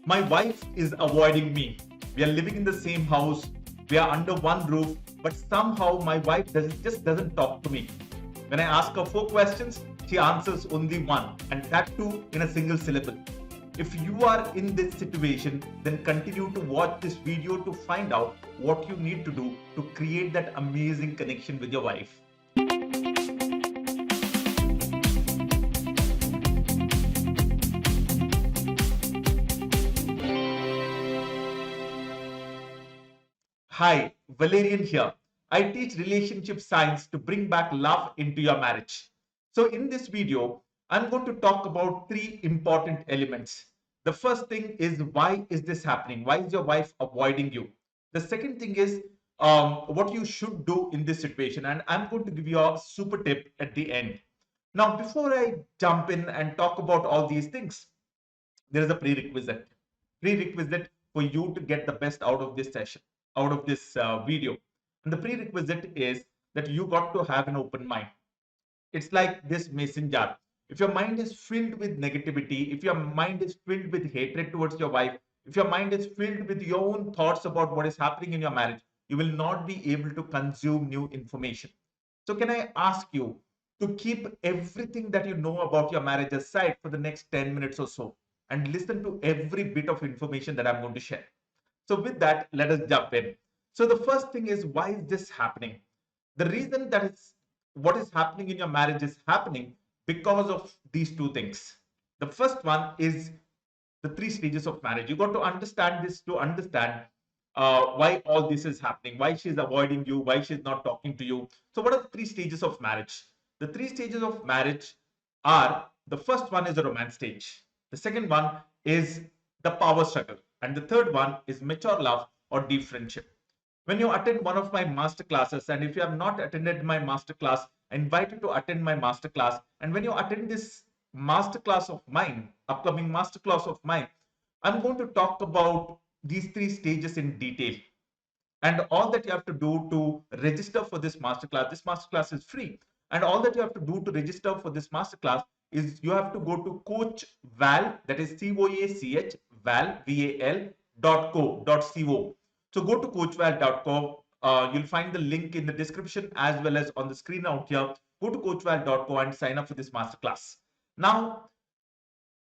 My wife is avoiding me. We are living in the same house. We are under one roof, but somehow my wife just doesn't talk to me. When I ask her 4 questions, she answers only one, and that too in a single syllable. If you are in this situation, then continue to watch this video to find out what you need to do to create that amazing connection with your wife. Hi, Valerian here. I teach relationship science to bring back love into your marriage. So in this video, I'm going to talk about 3 important elements. The first thing is, why is this happening? Why is your wife avoiding you? The second thing is what you should do in this situation. And I'm going to give you a super tip at the end. Now, before I jump in and talk about all these things, there is a prerequisite for you to get the best out of this session, out of this video. And the prerequisite is that you got to have an open mind. It's like this mason jar. If your mind is filled with negativity, if your mind is filled with hatred towards your wife, if your mind is filled with your own thoughts about what is happening in your marriage, you will not be able to consume new information. So can I ask you to keep everything that you know about your marriage aside for the next 10 minutes or so and listen to every bit of information that I'm going to share. So with that, let us jump in. So the first thing is, why is this happening? The reason that it's what is happening in your marriage is happening because of these 2 things. The first one is the 3 stages of marriage. You got to understand this to understand why all this is happening, why she's avoiding you, why she's not talking to you. So what are the 3 stages of marriage? The 3 stages of marriage are, the first one is the romance stage. The second one is the power struggle. And the third one is mature love or deep friendship. When you attend one of my master classes, and if you have not attended my master class, I invite you to attend my master class. And when you attend this master class of mine, upcoming master class of mine, I'm going to talk about these 3 stages in detail. And all that you have to do to register for this masterclass is free. And all that you have to do to register for this masterclass is you have to go to Coach Val, that is COACH Val VAL.co. So go to coachval.co. You'll find the link in the description as well as on the screen out here. Go to coachval.co and sign up for this masterclass. Now,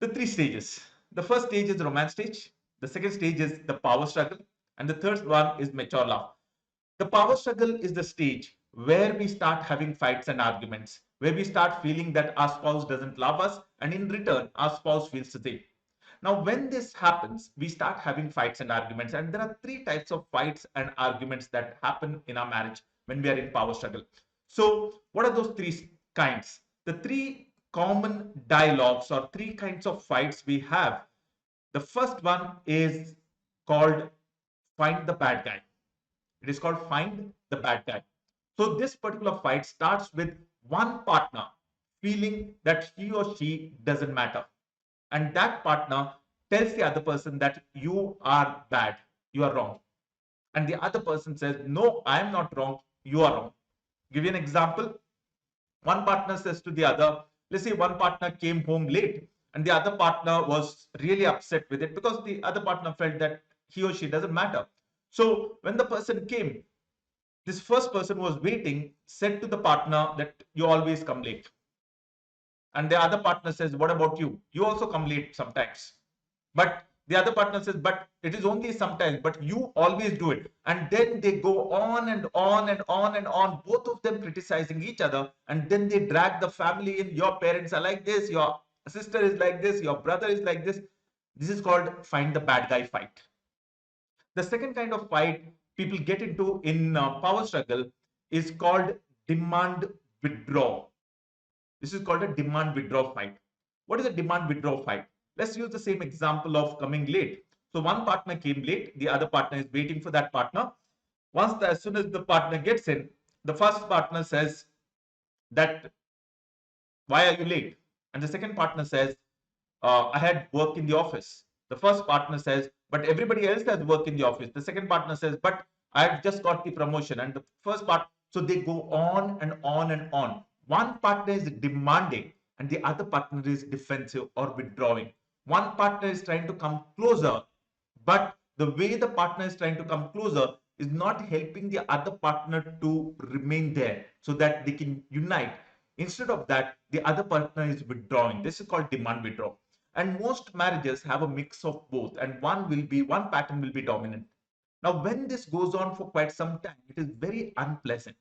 the 3 stages. The first stage is the romance stage. The second stage is the power struggle. And the third one is mature love. The power struggle is the stage where we start having fights and arguments, where we start feeling that our spouse doesn't love us, and in return, our spouse feels the same. Now, when this happens, we start having fights and arguments, and there are 3 types of fights and arguments that happen in our marriage when we are in power struggle. So, what are those 3 kinds? The 3 common dialogues or 3 kinds of fights we have. The first one is called find the bad guy. It is called find the bad guy. So this particular fight starts with one partner feeling that he or she doesn't matter. And that partner tells the other person that you are bad, you are wrong. And the other person says, no, I am not wrong, you are wrong. Give you an example. One partner says to the other, let's say one partner came home late and the other partner was really upset with it because the other partner felt that he or she doesn't matter. So when the person came, this first person was waiting, said to the partner that you always come late. And the other partner says, what about you? You also come late sometimes. But the other partner says, but it is only sometimes, but you always do it. And then they go on and on and on and on, both of them criticizing each other. And then they drag the family in. Your parents are like this, your sister is like this, your brother is like this. This is called find the bad guy fight. The second kind of fight people get into in power struggle is called demand withdraw. This is called a demand withdraw fight. What is a demand withdraw fight? Let's use the same example of coming late. So one partner came late, the other partner is waiting for that partner. As soon as the partner gets in, the first partner says that, why are you late? And the second partner says, I had work in the office. The first partner says, but everybody else has work in the office. The second partner says, but I've just got the promotion. And the first part, so they go on and on and on. One partner is demanding and the other partner is defensive or withdrawing. One partner is trying to come closer, but the way the partner is trying to come closer is not helping the other partner to remain there so that they can unite. Instead of that, the other partner is withdrawing. This is called demand withdrawal. And most marriages have a mix of both, and one pattern will be dominant. Now, when this goes on for quite some time, it is very unpleasant.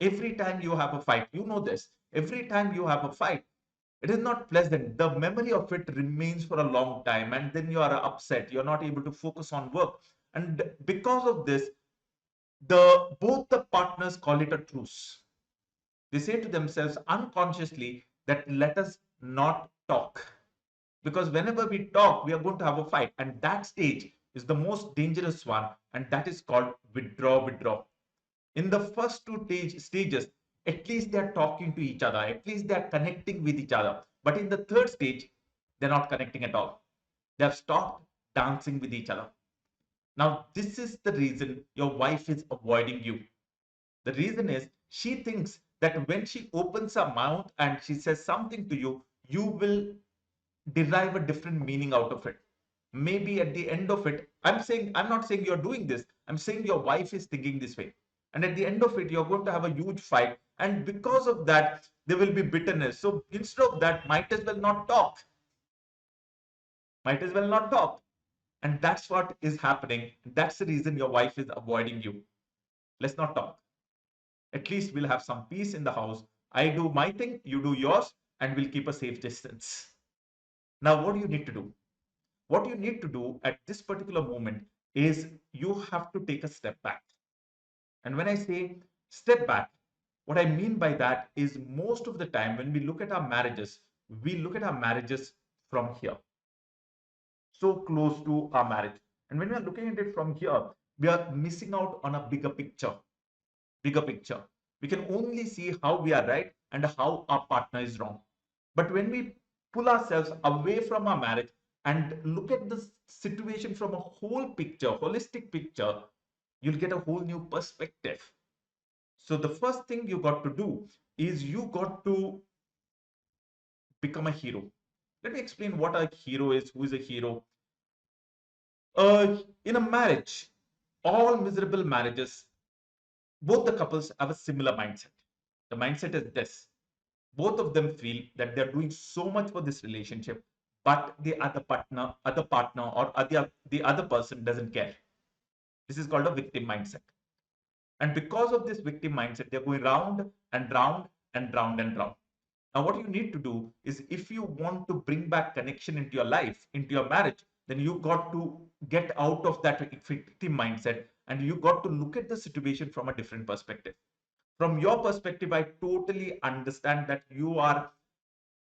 Every time you have a fight, you know this, every time you have a fight, it is not pleasant. The memory of it remains for a long time, and then you are upset. You're not able to focus on work. And because of this, both the partners call it a truce. They say to themselves unconsciously that let us not talk. Because whenever we talk, we are going to have a fight. And that stage is the most dangerous one, and that is called withdraw. In the first two stages, at least they are talking to each other, at least they are connecting with each other. But in the third stage, they're not connecting at all. They have stopped dancing with each other. Now, this is the reason your wife is avoiding you. The reason is she thinks that when she opens her mouth and she says something to you, you will derive a different meaning out of it. Maybe at the end of it, I'm not saying you're doing this, I'm saying your wife is thinking this way. And at the end of it, you're going to have a huge fight. And because of that, there will be bitterness. So instead of that, might as well not talk. Might as well not talk. And that's what is happening. That's the reason your wife is avoiding you. Let's not talk. At least we'll have some peace in the house. I do my thing, you do yours, and we'll keep a safe distance. Now, what do you need to do? What you need to do at this particular moment is you have to take a step back. And when I say step back, what I mean by that is most of the time when we look at our marriages, we look at our marriages from here, so close to our marriage. And when we are looking at it from here, we are missing out on a bigger picture. Bigger picture. We can only see how we are right and how our partner is wrong. But when we pull ourselves away from our marriage and look at the situation from a whole picture, holistic picture, you'll get a whole new perspective. So the first thing you got to do is you got to become a hero. Let me explain what a hero is, who is a hero. In a marriage, all miserable marriages, both the couples have a similar mindset. The mindset is this: both of them feel that they're doing so much for this relationship, but the other partner or the other person doesn't care. This is called a victim mindset. And because of this victim mindset, they're going round and round and round and round. Now, what you need to do is if you want to bring back connection into your life, into your marriage, then you got to get out of that victim mindset and you got to look at the situation from a different perspective. From your perspective, I totally understand that you are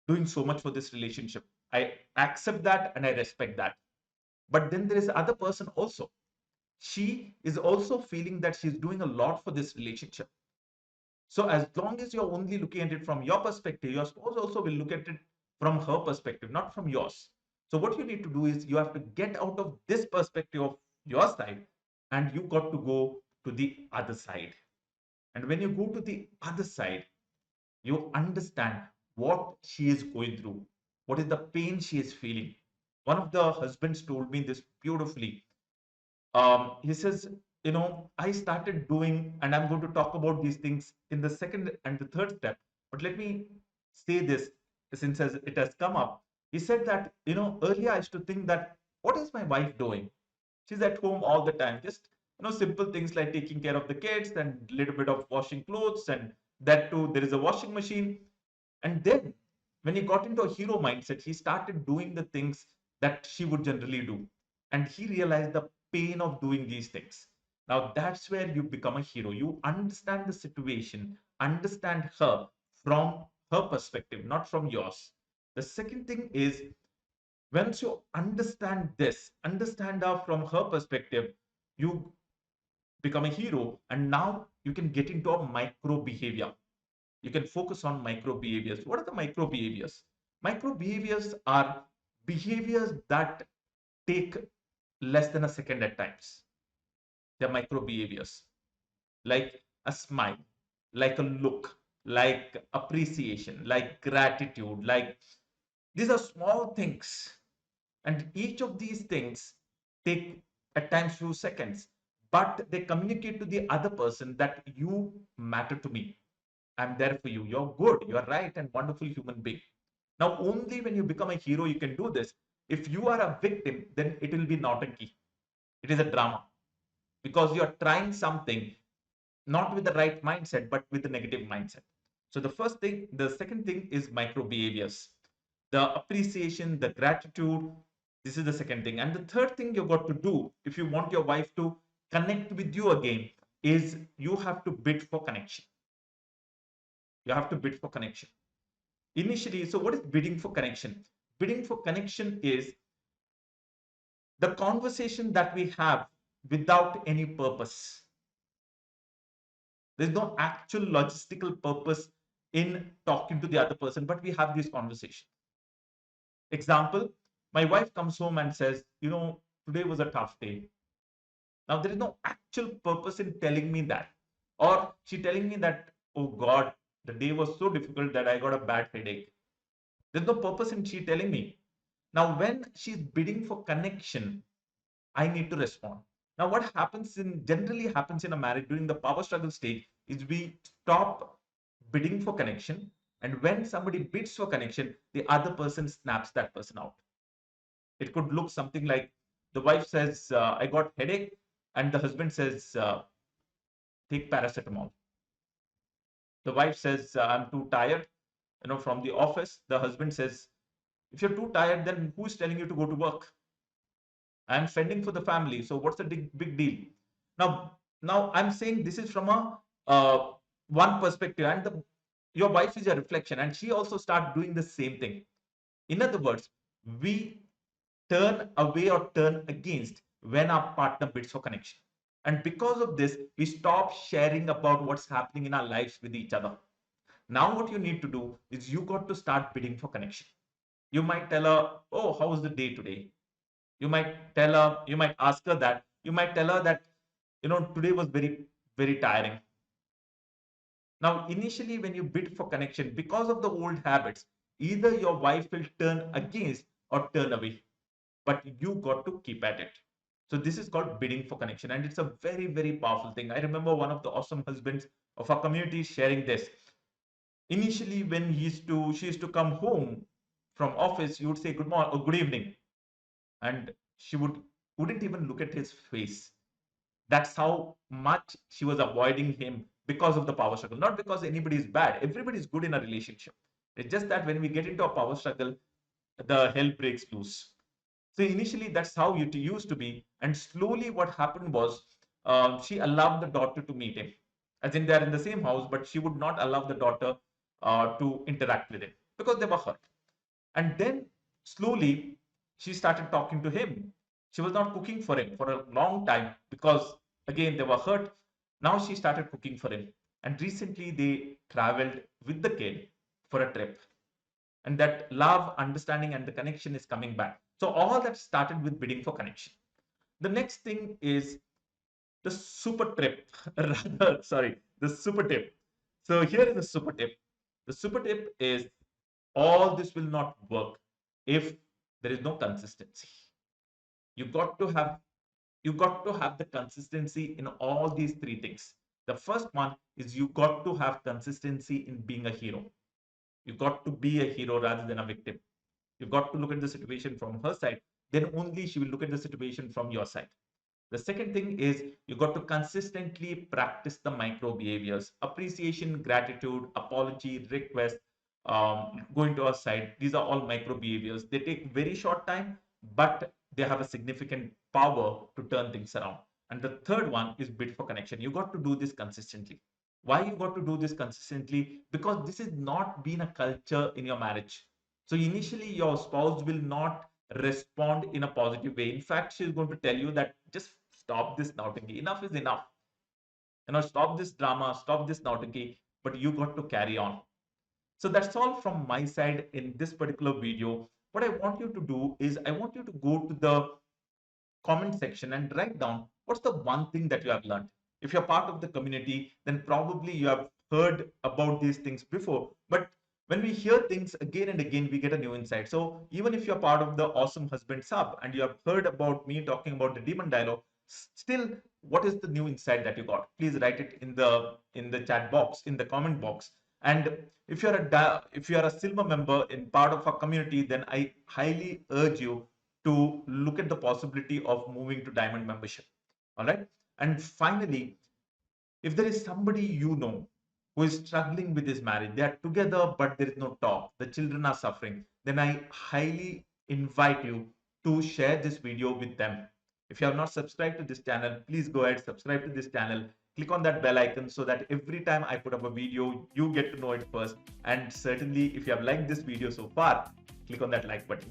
doing so much for this relationship. I accept that and I respect that. But then there is other person also. She is also feeling that she's doing a lot for this relationship. So as long as you're only looking at it from your perspective, your spouse also will look at it from her perspective, not from yours. So what you need to do is you have to get out of this perspective of your side and you got to go to the other side. And when you go to the other side, you understand what she is going through, what is the pain she is feeling. One of the husbands told me this beautifully. He says, I started doing, and I'm going to talk about these things in the second and the third step. But let me say this since as it has come up. He said that, earlier I used to think that, what is my wife doing? She's at home all the time, just, simple things like taking care of the kids and a little bit of washing clothes. And that too, there is a washing machine. And then when he got into a hero mindset, he started doing the things that she would generally do. And he realized the pain of doing these things. Now that's where you become a hero. You understand the situation, understand her from her perspective, not from yours. The second thing is once you understand this, understand her from her perspective, you become a hero. And now you can get into a micro behavior. You can focus on micro behaviors. What are the micro behaviors? Micro behaviors are behaviors that take less than a second at times. They're micro behaviors like a smile, like a look, like appreciation, like gratitude, like these are small things. And each of these things take at times few seconds, but they communicate to the other person that you matter to me. I'm there for you. You're good. You're right and wonderful human being. Now, only when you become a hero, you can do this. If you are a victim, then it will be naughty. It is a drama because you're trying something not with the right mindset, but with the negative mindset. So the second thing is micro behaviors, the appreciation, the gratitude. This is the second thing. And the third thing you got to do if you want your wife to connect with you again is you have to bid for connection. You have to bid for connection. Initially, so what is bidding for connection? Bidding for connection is the conversation that we have without any purpose. There's no actual logistical purpose in talking to the other person, but we have this conversation. Example, my wife comes home and says, today was a tough day. Now, there is no actual purpose in telling me that. Or she telling me that, oh God, the day was so difficult that I got a bad headache. There's no purpose in she telling me. Now, when she's bidding for connection, I need to respond. Now, what generally happens in a marriage during the power struggle stage is we stop bidding for connection. And when somebody bids for connection, the other person snaps that person out. It could look something like the wife says, I got headache. And the husband says, take paracetamol. The wife says, I'm too tired, from the office. The husband says, if you're too tired, then who's telling you to go to work? I'm fending for the family. So what's the big deal? Now I'm saying this is from a one perspective, and your wife is a reflection, and she also start doing the same thing. In other words, we turn away or turn against when our partner bids for connection. And because of this, we stop sharing about what's happening in our lives with each other. Now, what you need to do is you got to start bidding for connection. You might tell her, oh, how was the day today? You might ask her that. You might tell her that, today was very, very tiring. Now, initially, when you bid for connection, because of the old habits, either your wife will turn against or turn away, but you got to keep at it. So this is called bidding for connection, and it's a very, very powerful thing. I remember one of the awesome husbands of our community sharing this. Initially, when she used to come home from office, you would say good morning or good evening, and she wouldn't even look at his face. That's how much she was avoiding him because of the power struggle. Not because anybody is bad. Everybody is good in a relationship. It's just that when we get into a power struggle, the hell breaks loose. So initially, that's how it used to be. And slowly, what happened was she allowed the daughter to meet him. As in, they're in the same house, but she would not allow the daughter to interact with him because they were hurt. And then slowly, she started talking to him. She was not cooking for him for a long time because, again, they were hurt. Now she started cooking for him. And recently, they traveled with the kid for a trip. And that love, understanding, and the connection is coming back. So, all that started with bidding for connection. The next thing is the super tip, rather, sorry, the super tip. So, here is the super tip. The super tip is all this will not work if there is no consistency. You got to have you got to have the consistency in all these three things. The first one is you got to have consistency in being a hero. You got to be a hero rather than a victim. You got to look at the situation from her side. Then only she will look at the situation from your side. The second thing is you got to consistently practice the micro behaviors, appreciation, gratitude, apology, request, going to our side. These are all micro behaviors. They take very short time, but they have a significant power to turn things around. And the third one is bid for connection. You got to do this consistently. Why you got to do this consistently? Because this is not been a culture in your marriage. So initially your spouse will not respond in a positive way. In fact, she's going to tell you that just stop this naughty. Enough is enough. Stop this drama, stop this naughty, but you got to carry on. So that's all from my side in this particular video. What I want you to do is I want you to go to the comment section and write down what's the one thing that you have learned. If you're part of the community, then probably you have heard about these things before, but When we hear things again and again, we get a new insight. So even if you're part of the Awesome Husband sub and you have heard about me talking about the demon dialogue, still, what is the new insight that you got? Please write it in the chat box, in the comment box. And if you're a silver member in part of our community, then I highly urge you to look at the possibility of moving to diamond membership. All right. And finally, if there is somebody you know who is struggling with his marriage, they are together but there is no talk, the children are suffering, then I highly invite you to share this video with them. If you have not subscribed to this channel, please go ahead, subscribe to this channel, click on that bell icon so that every time I put up a video, you get to know it first. And certainly, if you have liked this video so far, click on that like button.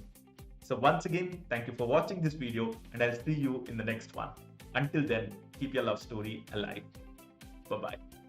So once again, thank you for watching this video and I'll see you in the next one. Until then, keep your love story alive. Bye-bye.